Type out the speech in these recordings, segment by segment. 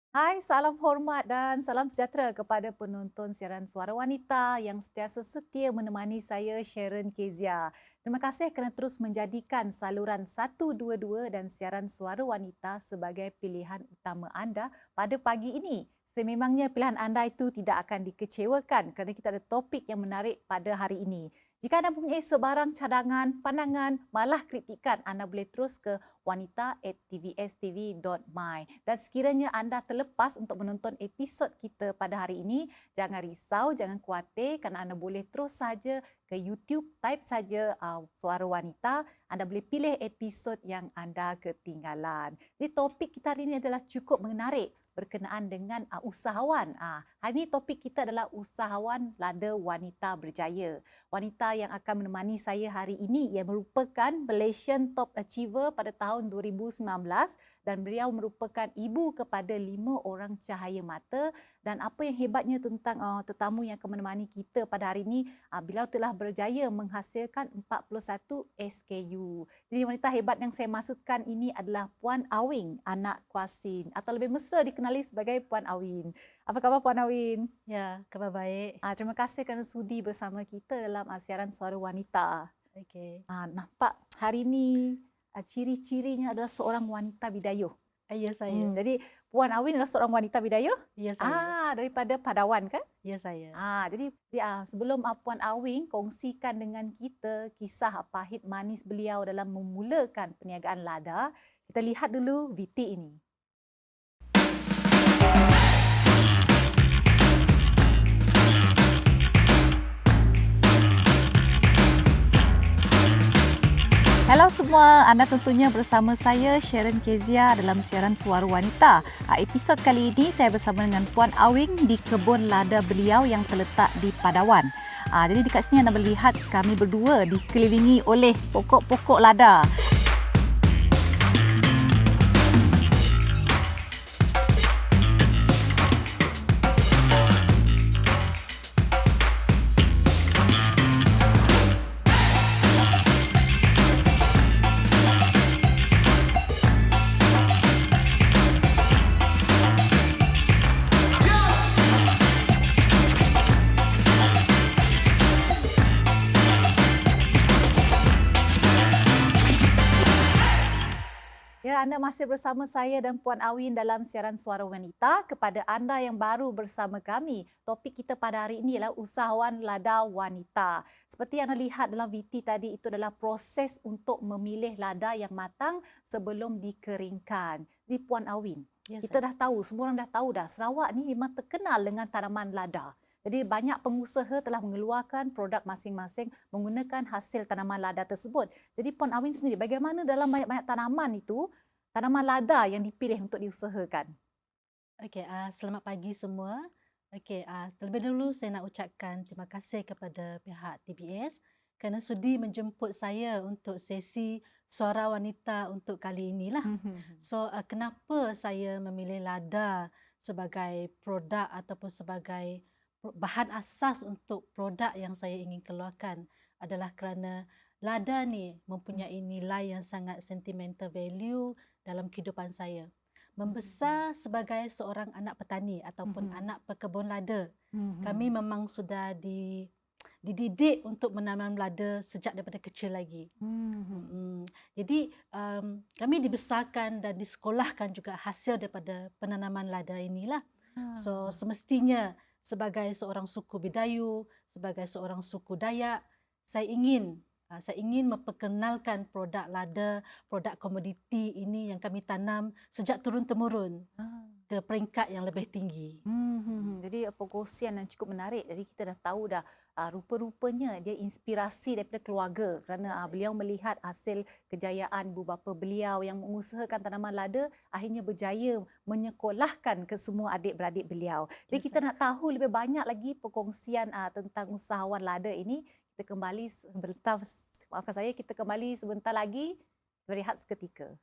Hai, salam hormat dan salam sejahtera kepada penonton siaran Suara Wanita yang sentiasa setia menemani saya, Sharon Kezia. Terima kasih kerana terus menjadikan saluran 122 dan siaran Suara Wanita sebagai pilihan utama anda pada pagi ini. Sememangnya pilihan anda itu tidak akan dikecewakan kerana kita ada topik yang menarik pada hari ini. Jika anda mempunyai sebarang cadangan, pandangan, malah kritikan, anda boleh terus ke wanita@tvstv.my. Dan sekiranya anda terlepas untuk menonton episod kita pada hari ini, jangan risau, jangan khawatir kerana anda boleh terus saja ke YouTube, type saja Suara Wanita, anda boleh pilih episod yang anda ketinggalan. Jadi topik kita hari ini adalah cukup menarik berkenaan dengan usahawan. Hari ini topik kita adalah usahawan lada wanita berjaya. Wanita yang akan menemani saya hari ini ia merupakan Malaysian Top Achiever pada tahun 2019 dan beliau merupakan ibu kepada 5 orang cahaya mata. Dan apa yang hebatnya tentang tetamu yang akan menemani kita pada hari ini, beliau telah berjaya menghasilkan 41 SKU. Jadi wanita hebat yang saya maksudkan ini adalah Puan Awing, anak Kuasin, atau lebih mesra dikenali sebagai Puan Awin. Apa khabar Puan Awin? Ya, khabar baik. Terima kasih kerana sudi bersama kita dalam siaran Suara Wanita. Okey. Nampak hari ini ciri-cirinya adalah seorang wanita bidayuh. Ya, saya. Jadi Puan Awin adalah seorang wanita bidayuh? Ya, saya. Daripada Padawan kan? Ya, saya. Jadi sebelum Puan Awing kongsikan dengan kita kisah pahit manis beliau dalam memulakan perniagaan lada, kita lihat dulu VT ini. Hello semua, anda tentunya bersama saya Sharon Kezia dalam siaran Suara Wanita. Episod kali ini saya bersama dengan Puan Awing di kebun lada beliau yang terletak di Padawan. Jadi dekat sini anda melihat kami berdua dikelilingi oleh pokok-pokok lada. Anda masih bersama saya dan Puan Awin dalam siaran Suara Wanita. Kepada anda yang baru bersama kami, topik kita pada hari ini adalah usahawan lada wanita. Seperti yang anda lihat dalam VT tadi, itu adalah proses untuk memilih lada yang matang sebelum dikeringkan. Di Puan Awin, kita dah tahu, semua orang dah tahu dah, Sarawak ni memang terkenal dengan tanaman lada. Jadi banyak pengusaha telah mengeluarkan produk masing-masing menggunakan hasil tanaman lada tersebut. Jadi Puan Awin sendiri, bagaimana dalam banyak-banyak tanaman itu, tanaman lada yang dipilih untuk diusahakan? Okey, selamat pagi semua. Okey, terlebih dahulu saya nak ucapkan terima kasih kepada pihak TBS kerana sudi menjemput saya untuk sesi Suara Wanita untuk kali inilah. So, kenapa saya memilih lada sebagai produk ataupun sebagai bahan asas untuk produk yang saya ingin keluarkan adalah kerana lada ni mempunyai nilai yang sangat sentimental value dalam kehidupan saya. Membesar sebagai seorang anak petani ataupun anak pekebun lada, kami memang sudah dididik untuk menanam lada sejak daripada kecil lagi. Jadi kami dibesarkan dan disekolahkan juga hasil daripada penanaman lada inilah. So semestinya sebagai seorang suku Bidayu, sebagai seorang suku Dayak, saya ingin memperkenalkan produk lada, produk komoditi ini yang kami tanam sejak turun-temurun ke peringkat yang lebih tinggi. Jadi perkongsian yang cukup menarik. Jadi kita dah tahu dah rupa-rupanya dia inspirasi daripada keluarga kerana beliau melihat hasil kejayaan ibu bapa beliau yang mengusahakan tanaman lada akhirnya berjaya menyekolahkan ke semua adik-beradik beliau. Jadi kita nak tahu lebih banyak lagi perkongsian tentang usahawan lada ini. Kita kembali sebentar, kita kembali sebentar lagi, berehat seketika.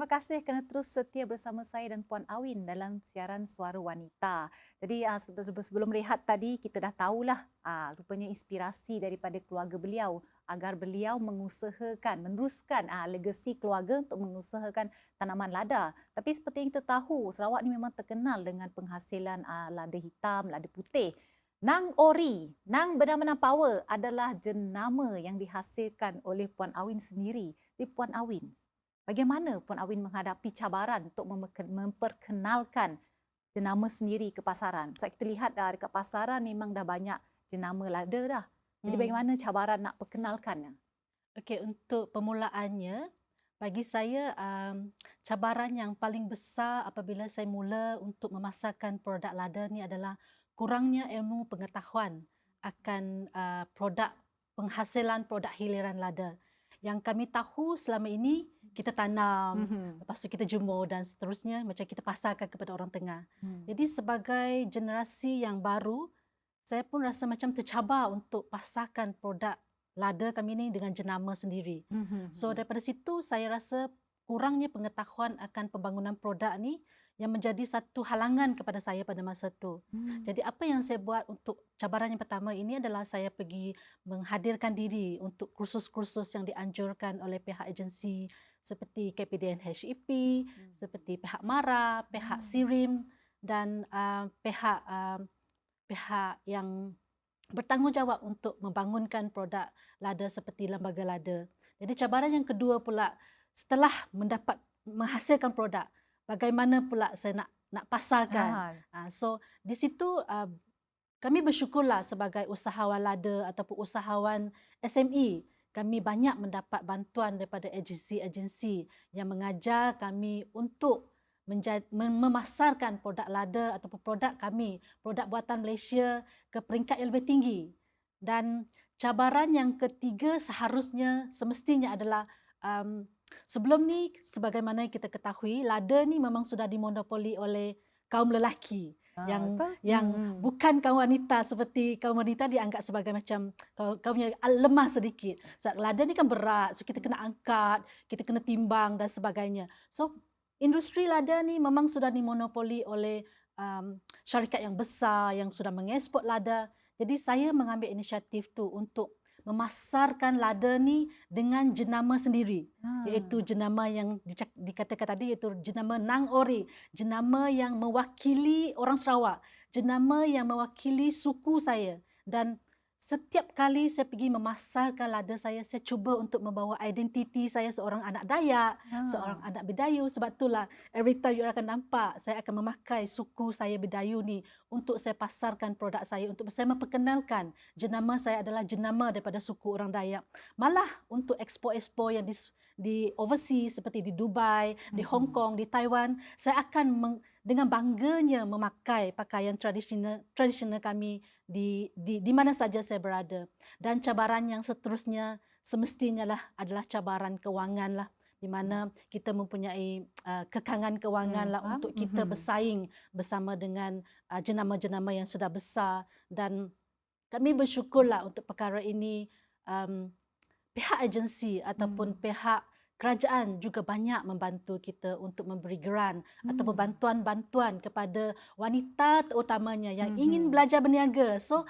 kasih kerana terus setia bersama saya dan Puan Awin dalam siaran Suara Wanita. Jadi sebelum rehat tadi kita dah tahulah rupanya inspirasi daripada keluarga beliau agar beliau meneruskan legasi keluarga untuk mengusahakan tanaman lada. Tapi seperti yang kita tahu, Sarawak ni memang terkenal dengan penghasilan lada hitam, lada putih. Nang Ori, Nang Benang-Benang Power adalah jenama yang dihasilkan oleh Puan Awin sendiri. Di Puan Awin, bagaimana Puan Awin menghadapi cabaran untuk memperkenalkan jenama sendiri ke pasaran? Sebab kita lihat dekat pasaran memang dah banyak jenama lada dah. Jadi bagaimana cabaran nak perkenalkannya? Okey, untuk permulaannya, bagi saya cabaran yang paling besar apabila saya mula untuk memasarkan produk lada ni adalah kurangnya ilmu pengetahuan akan produk penghasilan produk hiliran lada. Yang kami tahu selama ini kita tanam, lepas tu kita jemur dan seterusnya macam kita pasarkan kepada orang tengah. Jadi sebagai generasi yang baru, saya pun rasa macam tercabar untuk pasarkan produk lada kami ni dengan jenama sendiri. So daripada situ saya rasa kurangnya pengetahuan akan pembangunan produk ni yang menjadi satu halangan kepada saya pada masa itu. Jadi apa yang saya buat untuk cabaran yang pertama ini adalah saya pergi menghadirkan diri untuk kursus-kursus yang dianjurkan oleh pihak agensi seperti KPDN HEP, seperti pihak MARA, pihak SIRIM dan pihak yang bertanggungjawab untuk membangunkan produk lada seperti lembaga lada. Jadi cabaran yang kedua pula setelah menghasilkan produk, bagaimana pula saya nak pasarkan. So di situ kami bersyukurlah sebagai usahawan lada ataupun usahawan SME, kami banyak mendapat bantuan daripada agensi-agensi yang mengajar kami untuk memasarkan produk lada ataupun produk kami, produk buatan Malaysia ke peringkat yang lebih tinggi. Dan cabaran yang ketiga semestinya adalah sebelum ni sebagaimana kita ketahui, lada ni memang sudah dimonopoli oleh kaum lelaki yang bukan kaum wanita, seperti kaum wanita dianggap sebagai macam kaum yang lemah sedikit. Sebab lada ni kan berat, so kita kena angkat, kita kena timbang dan sebagainya. So industri lada ni memang sudah dimonopoli oleh syarikat yang besar yang sudah mengeksport lada. Jadi saya mengambil inisiatif tu untuk memasarkan lada ni dengan jenama sendiri, iaitu jenama yang dikatakan tadi, iaitu jenama Nang Ori, jenama yang mewakili orang Sarawak, jenama yang mewakili suku saya. Dan setiap kali saya pergi memasarkan lada saya cuba untuk membawa identiti saya seorang anak Dayak, seorang anak Bedayu. Sebab itulah every time you akan nampak saya akan memakai suku saya Bedayu ni untuk saya pasarkan produk saya, untuk saya memperkenalkan jenama saya adalah jenama daripada suku orang Dayak. Malah untuk ekspor-ekspor yang di overseas seperti di Dubai, di Hong Kong, di Taiwan, saya akan dengan bangganya memakai pakaian tradisional kami di mana saja saya berada. Dan cabaran yang seterusnya semestinya adalah cabaran kewangan lah, di mana kita mempunyai kekangan kewangan lah untuk kita bersaing bersama dengan jenama-jenama yang sudah besar. Dan kami bersyukurlah untuk perkara ini pihak agensi ataupun pihak kerajaan juga banyak membantu kita untuk memberi geran ataupun bantuan-bantuan kepada wanita terutamanya yang ingin belajar berniaga. So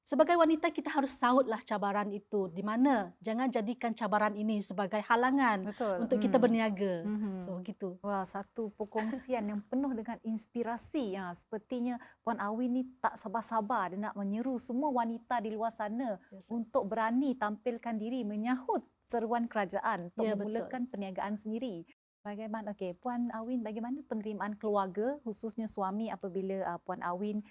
sebagai wanita kita harus sahutlah cabaran itu, di mana jangan jadikan cabaran ini sebagai halangan untuk kita berniaga. So gitu. Wah, satu perkongsian yang penuh dengan inspirasi. Sepertinya Puan Awin ni tak sabar-sabar dia nak menyeru semua wanita di luar sana untuk berani tampilkan diri menyahut seruan kerajaan untuk memulakan perniagaan sendiri. Bagaimana Puan Awin, bagaimana penerimaan keluarga khususnya suami apabila Puan Awin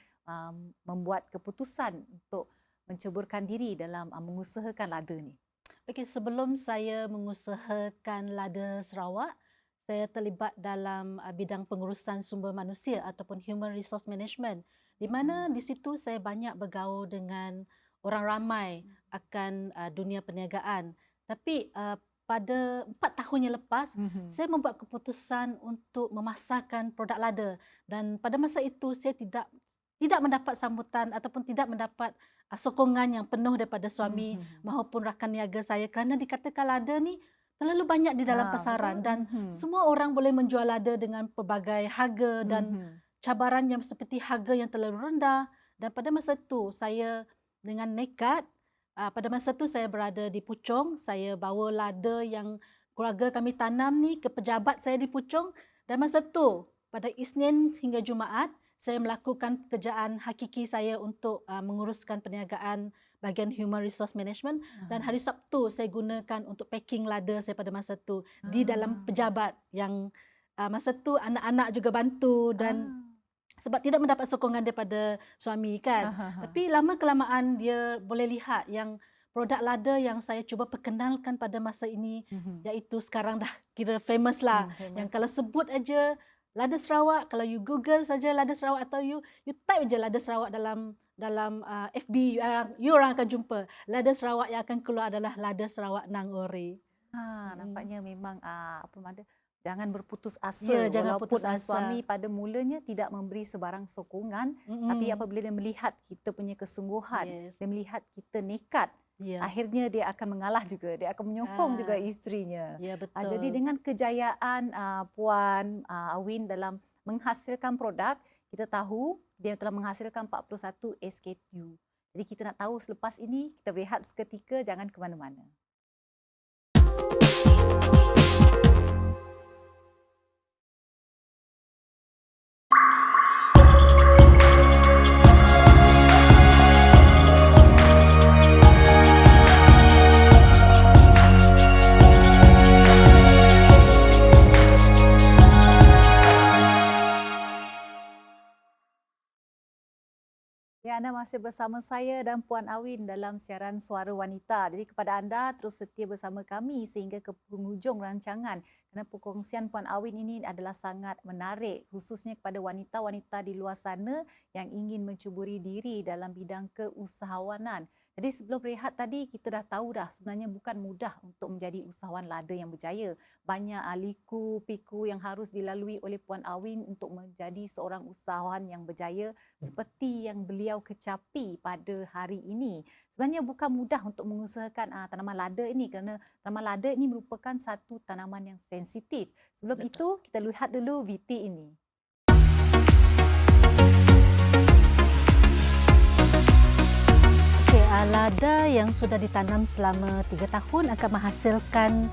membuat keputusan untuk menceburkan diri dalam mengusahakan lada ni? Sebelum saya mengusahakan lada Sarawak, saya terlibat dalam bidang pengurusan sumber manusia ataupun human resource management, di mana di situ saya banyak bergaul dengan orang ramai akan dunia perniagaan. Tapi pada 4 tahun yang lepas, saya membuat keputusan untuk memasarkan produk lada. Dan pada masa itu saya tidak mendapat sambutan ataupun tidak mendapat sokongan yang penuh daripada suami maupun rakan niaga saya, kerana dikatakan lada ni terlalu banyak di dalam Betul. pasaran dan semua orang boleh menjual lada dengan pelbagai harga dan cabaran yang seperti harga yang terlalu rendah. Dan pada masa itu saya dengan nekat, pada masa itu saya berada di Puchong, saya bawa lada yang keluarga kami tanam ni ke pejabat saya di Puchong, dan masa itu pada Isnin hingga Jumaat saya melakukan pekerjaan hakiki saya untuk menguruskan perniagaan bahagian Human Resource Management, dan hari Sabtu saya gunakan untuk packing lada saya pada masa itu di dalam pejabat yang masa itu anak-anak juga bantu, dan sebab tidak mendapat sokongan daripada suami kan. Tapi lama-kelamaan dia boleh lihat yang produk lada yang saya cuba perkenalkan pada masa ini, iaitu sekarang dah kira famous lah. Yang kalau sebut aja lada Sarawak, kalau you Google saja lada Sarawak atau you type aja lada Sarawak dalam FB, you orang akan jumpa lada Sarawak yang akan keluar adalah lada Sarawak Nang Ore. Nampaknya memang apa Mada, jangan berputus asa. Ya, jangan Walaupun putus asa. suami pada mulanya tidak memberi sebarang sokongan, tapi apabila dia melihat kita punya kesungguhan, dia melihat kita nekat, akhirnya dia akan mengalah juga, dia akan menyokong juga isterinya. Ya, betul. Jadi dengan kejayaan Puan Awin dalam menghasilkan produk, kita tahu dia telah menghasilkan 41 SKU. Jadi kita nak tahu selepas ini, kita berehat seketika, jangan ke mana-mana. Ya, anda masih bersama saya dan Puan Awin dalam siaran Suara Wanita. Jadi kepada anda terus setia bersama kami sehingga ke penghujung rancangan. Kerana perkongsian Puan Awin ini adalah sangat menarik, khususnya kepada wanita-wanita di luar sana yang ingin mencuburi diri dalam bidang keusahawanan. Jadi sebelum berehat tadi, kita dah tahu dah sebenarnya bukan mudah untuk menjadi usahawan lada yang berjaya. Banyak liku-piku yang harus dilalui oleh Puan Awin untuk menjadi seorang usahawan yang berjaya seperti yang beliau kecapi pada hari ini. Sebenarnya bukan mudah untuk mengusahakan tanaman lada ini kerana tanaman lada ini merupakan satu tanaman yang sensitif. Sebelum itu, kita lihat dulu VT ini. Lada yang sudah ditanam selama 3 tahun akan menghasilkan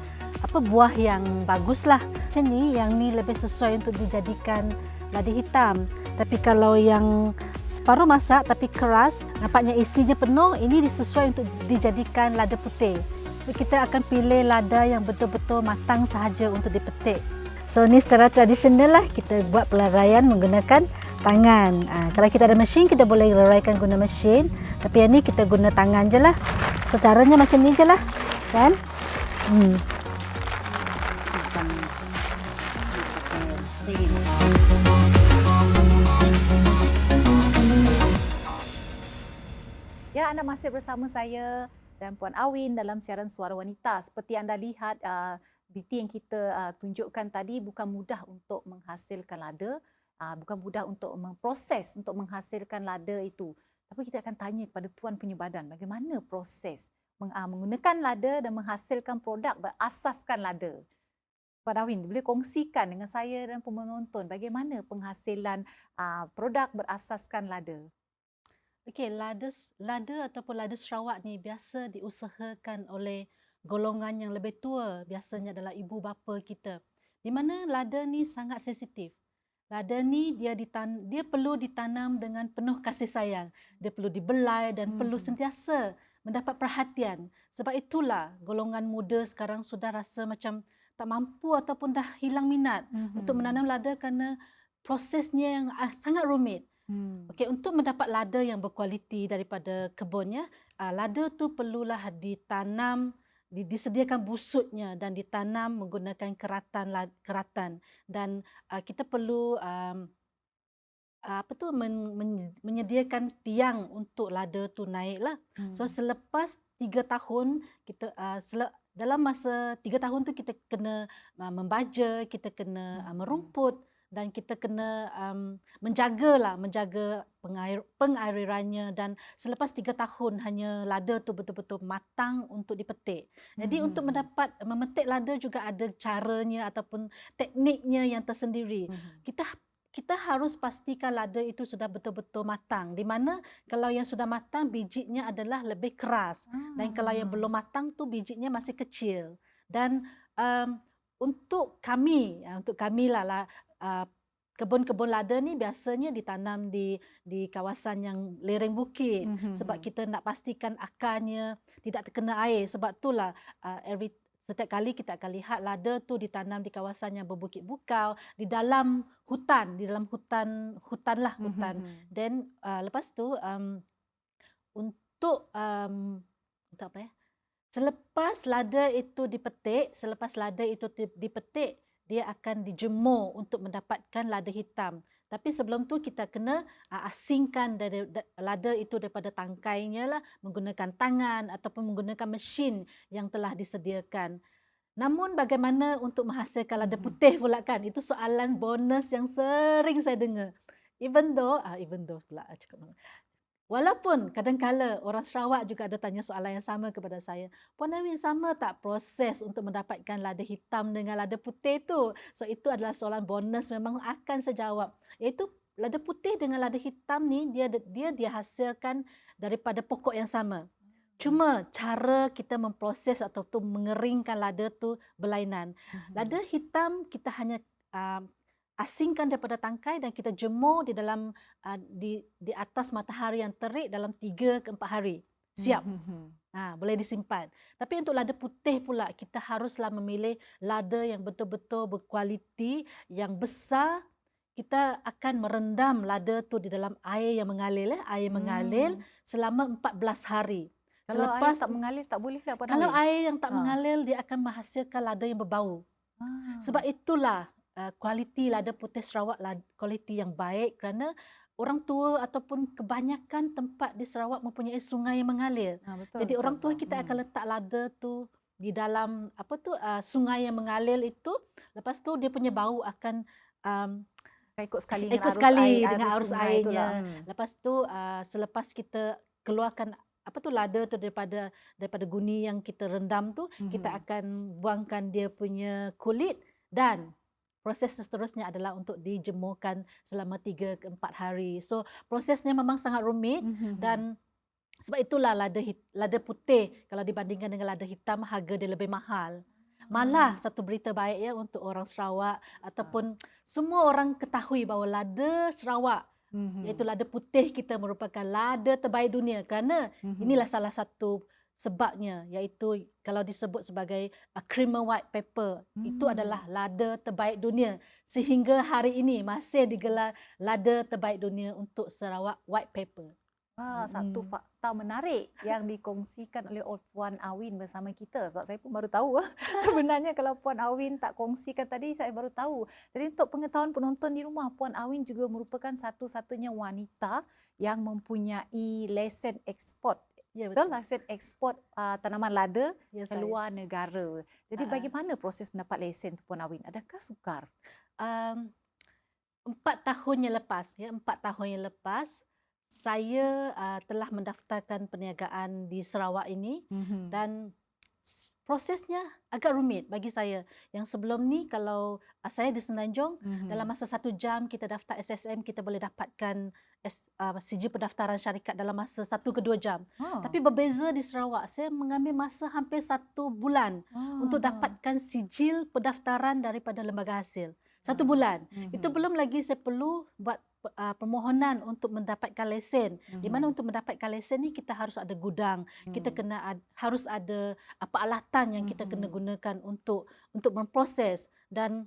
buah yang baguslah. Macam ni, yang ni lebih sesuai untuk dijadikan lada hitam. Tapi kalau yang separuh masak tapi keras, nampaknya isinya penuh, ini disesuai untuk dijadikan lada putih. So, kita akan pilih lada yang betul-betul matang sahaja untuk dipetik. So ni secara tradisional lah, kita buat pelaraian menggunakan tangan. Kalau kita ada mesin, kita boleh leraikan guna mesin. Tapi yang ni kita guna tangan je lah. So caranya macam ni je lah. Kan? Ya, anda masih bersama saya dan Puan Awin dalam siaran Suara Wanita. Seperti anda lihat, BT yang kita tunjukkan tadi bukan mudah untuk menghasilkan lada. Bukan mudah untuk memproses untuk menghasilkan lada itu. Tapi kita akan tanya kepada Tuan punya badan, bagaimana proses menggunakan lada dan menghasilkan produk berasaskan lada. Puan Awin, boleh kongsikan dengan saya dan penonton bagaimana penghasilan produk berasaskan lada? Okey, lada ataupun lada Sarawak ni biasa diusahakan oleh golongan yang lebih tua, biasanya adalah ibu bapa kita. Di mana lada ni sangat sensitif. Lada ni dia perlu ditanam dengan penuh kasih sayang. Dia perlu dibelai dan perlu sentiasa mendapat perhatian. Sebab itulah golongan muda sekarang sudah rasa macam tak mampu ataupun dah hilang minat untuk menanam lada kerana prosesnya yang sangat rumit. Okey, untuk mendapat lada yang berkualiti daripada kebunnya, lada tu perlulah ditanam, disediakan busutnya dan ditanam menggunakan keratan, dan kita perlu menyediakan tiang untuk lada tu naiklah. So selepas 3 tahun kita dalam masa 3 tahun tu kita kena membaja, kita kena merumput, dan kita kena menjaga pengairannya, dan selepas 3 tahun hanya lada tu betul-betul matang untuk dipetik. Jadi untuk memetik lada juga ada caranya ataupun tekniknya yang tersendiri. Kita harus pastikan lada itu sudah betul-betul matang. Di mana kalau yang sudah matang bijinya adalah lebih keras, dan kalau yang belum matang tu bijinya masih kecil. Dan untuk kami lah, kebun-kebun lada ni biasanya ditanam di kawasan yang lereng bukit, sebab kita nak pastikan akarnya tidak terkena air. Sebab itulah setiap kali kita akan lihat lada tu ditanam di kawasan yang berbukit bukau, di dalam hutan. Dan lepas tu untuk apa ya? Selepas lada itu dipetik, dia akan dijemur untuk mendapatkan lada hitam. Tapi sebelum tu kita kena asingkan lada itu daripada tangkainya lah, menggunakan tangan ataupun menggunakan mesin yang telah disediakan. Namun bagaimana untuk menghasilkan lada putih pula kan? Itu soalan bonus yang sering saya dengar. Even though pula cakap. Walaupun kadang-kala orang Sarawak juga ada tanya soalan yang sama kepada saya. Puan Awin, sama tak proses untuk mendapatkan lada hitam dengan lada putih tu? So itu adalah soalan bonus, memang akan saya jawab. Iaitu lada putih dengan lada hitam ni dia dihasilkan daripada pokok yang sama. Cuma cara kita memproses atau mengeringkan lada tu berlainan. Lada hitam kita hanya asingkan daripada tangkai dan kita jemur di dalam di atas matahari yang terik dalam 3 ke 4 hari. Siap. Boleh disimpan. Tapi untuk lada putih pula, kita haruslah memilih lada yang betul-betul berkualiti, yang besar. Kita akan merendam lada tu di dalam air yang mengalir, selama 14 hari. Kalau air tak mengalir tak boleh lah Puan Kalau Awin? air yang tak mengalir, dia akan menghasilkan lada yang berbau. Sebab itulah kualiti lada putih Sarawak kualiti yang baik, kerana orang tua ataupun kebanyakan tempat di Sarawak mempunyai sungai yang mengalir. Jadi orang tua kita akan letak lada tu di dalam sungai yang mengalir itu. Lepas tu dia punya bau akan ikut sekali dengan arus airnya. Lepas tu selepas kita keluarkan lada tu daripada guni yang kita rendam tu, kita akan buangkan dia punya kulit, dan proses seterusnya adalah untuk dijemurkan selama 3 ke 4 hari. So prosesnya memang sangat rumit, dan sebab itulah lada putih kalau dibandingkan dengan lada hitam harga dia lebih mahal. Malah satu berita baik ya untuk orang Sarawak ataupun semua orang ketahui bahawa lada Sarawak, iaitu lada putih kita, merupakan lada terbaik dunia, kerana inilah salah satu sebabnya, iaitu kalau disebut sebagai creamer white pepper, itu adalah lada terbaik dunia. Sehingga hari ini masih digelar lada terbaik dunia untuk Sarawak white pepper. Satu fakta menarik yang dikongsikan oleh Puan Awin bersama kita, sebab saya pun baru tahu. Sebenarnya kalau Puan Awin tak kongsikan tadi, saya baru tahu. Jadi untuk pengetahuan penonton di rumah, Puan Awin juga merupakan satu-satunya wanita yang mempunyai lesen ekspor. Ya, betul. Lesen ekspor tanaman lada ke Ya, luar negara. Jadi bagaimana proses mendapat lesen tu Puan Awin? Adakah sukar? 4 tahun yang lepas, saya telah mendaftarkan perniagaan di Sarawak ini, dan prosesnya agak rumit bagi saya. Yang sebelum ni kalau saya di Semenanjung, dalam masa 1 jam kita daftar SSM, kita boleh dapatkan sijil pendaftaran syarikat dalam masa 1 ke 2 jam. Tapi berbeza di Sarawak, saya mengambil masa hampir 1 bulan untuk dapatkan sijil pendaftaran daripada lembaga hasil. 1 bulan. Itu belum lagi saya perlu buat permohonan untuk mendapatkan lesen. Di mana untuk mendapatkan lesen ni kita harus ada gudang, kita harus ada peralatan yang kita kena gunakan untuk memproses, dan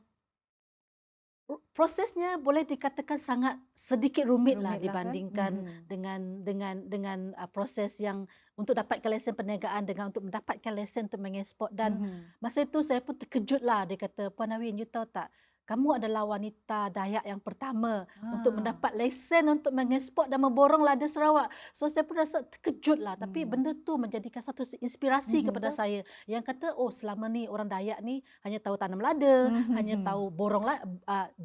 prosesnya boleh dikatakan sangat sedikit rumit lah dibandingkan dengan proses yang untuk dapatkan lesen perniagaan dengan untuk mendapatkan lesen untuk mengeksport. Dan masa itu saya pun terkejut lah. Dia kata, Puan Awin, you tahu tak, kamu adalah wanita Dayak yang pertama untuk Ah. mendapat lesen untuk mengeksport dan memborong lada Sarawak. So saya pun rasa terkejut lah. Tapi Hmm. benda tu menjadikan satu inspirasi kepada Betul. saya. Yang kata, oh selama ni orang Dayak ni hanya tahu tanam lada, hanya tahu borong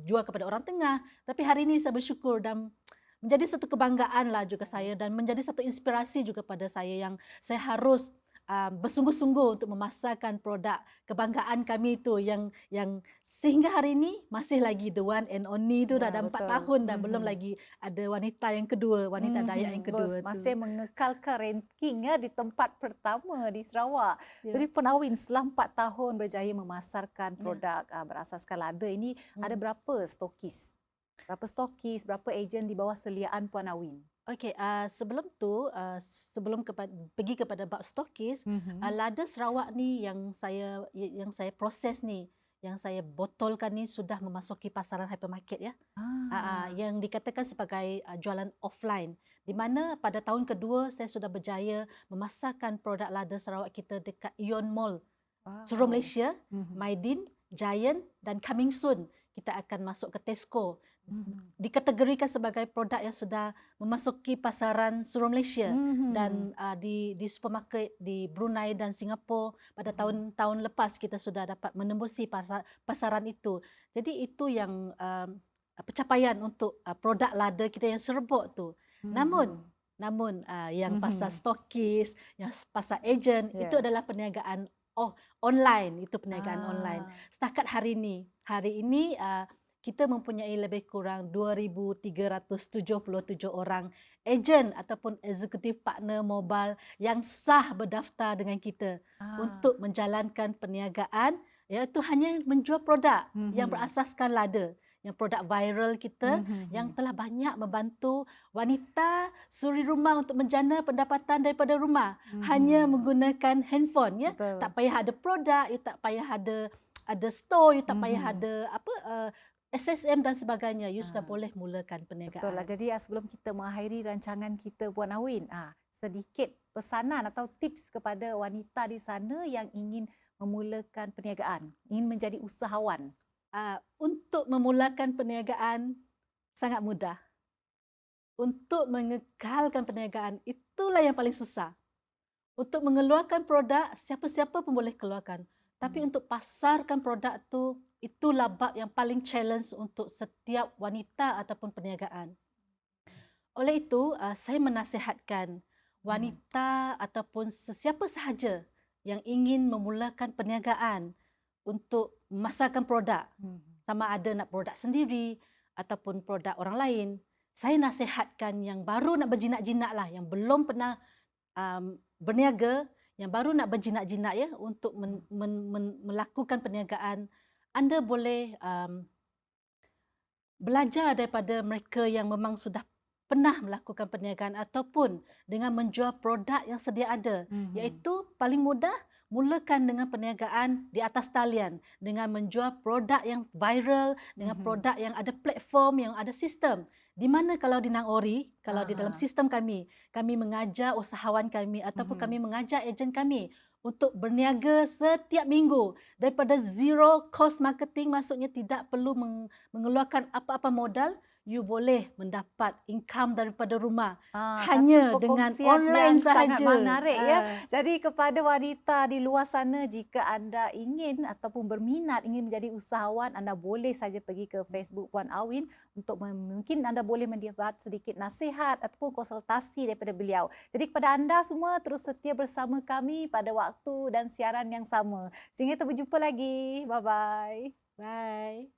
jual kepada orang tengah. Tapi hari ini saya bersyukur dan menjadi satu kebanggaan lah juga saya dan menjadi satu inspirasi juga pada saya yang saya harus bersungguh-sungguh untuk memasarkan produk kebanggaan kami itu yang sehingga hari ini masih lagi the one and only tu dah Ya, ada 4 betul. tahun dan belum lagi ada wanita yang kedua, wanita Dayak yang kedua tu. Masih mengekalkan ranking ya di tempat pertama di Sarawak. Ya. Jadi Puan Awin setelah 4 tahun berjaya memasarkan Ya. produk berasaskan lada ini, ada berapa stokis? Berapa stokis, berapa ejen di bawah seliaan Puan Awin? Okey, sebelum tu, sebelum pergi kepada bab stokis, lada Sarawak ni yang saya proses ni, yang saya botolkan ni sudah memasuki pasaran hypermarket ya. Yang dikatakan sebagai jualan offline. Di mana pada tahun kedua saya sudah berjaya memasarkan produk lada Sarawak kita dekat Ion Mall, Seluruh Malaysia, Maidin, Giant dan coming soon kita akan masuk ke Tesco. Dikategorikan sebagai produk yang sudah memasuki pasaran seluruh Malaysia dan di supermarket di Brunei dan Singapura pada tahun-tahun lepas kita sudah dapat menembusi pasaran itu. Jadi itu yang pencapaian untuk produk lada kita yang serbuk tu. Namun yang pasar stokis, yang pasar ejen itu adalah perniagaan online, itu perniagaan online. Setakat hari ini kita mempunyai lebih kurang 2,377 orang ejen ataupun eksekutif partner mobile yang sah berdaftar dengan kita untuk menjalankan perniagaan, iaitu hanya menjual produk yang berasaskan lada, yang produk viral kita yang telah banyak membantu wanita suri rumah untuk menjana pendapatan daripada rumah hanya menggunakan handphone ya. Betul. Tak payah ada produk, you tak payah ada store, you tak payah ada SSM dan sebagainya, you sudah boleh mulakan perniagaan. Betul lah. Jadi sebelum kita mengakhiri rancangan kita Puan Awin, sedikit pesanan atau tips kepada wanita di sana yang ingin memulakan perniagaan, ingin menjadi usahawan. Untuk memulakan perniagaan sangat mudah. Untuk mengekalkan perniagaan itulah yang paling susah. Untuk mengeluarkan produk, siapa-siapa pun boleh keluarkan. Tapi untuk pasarkan produk tu, itulah bab yang paling challenge untuk setiap wanita ataupun perniagaan. Oleh itu, saya menasihatkan wanita ataupun sesiapa sahaja yang ingin memulakan perniagaan untuk memasarkan produk, sama ada nak produk sendiri ataupun produk orang lain, saya nasihatkan yang baru nak berjinak-jinak lah, yang belum pernah berniaga, yang baru nak berjinak-jinak ya untuk melakukan perniagaan, anda boleh belajar daripada mereka yang memang sudah pernah melakukan perniagaan ataupun dengan menjual produk yang sedia ada, iaitu paling mudah mulakan dengan perniagaan di atas talian dengan menjual produk yang viral, dengan produk yang ada platform, yang ada sistem. Di mana kalau di Nang Ori, kalau di dalam sistem kami mengajar usahawan kami ataupun kami mengajar ejen kami untuk berniaga setiap minggu daripada zero cost marketing, maksudnya tidak perlu mengeluarkan apa-apa modal, you boleh mendapat income daripada rumah hanya dengan online sahaja. Sangat menarik ya. Jadi kepada wanita di luar sana, jika anda ingin ataupun berminat ingin menjadi usahawan, anda boleh saja pergi ke Facebook Puan Awin untuk mungkin anda boleh mendapat sedikit nasihat ataupun konsultasi daripada beliau. Jadi kepada anda semua, terus setia bersama kami pada waktu dan siaran yang sama. Sehingga kita berjumpa lagi. Bye-bye. Bye.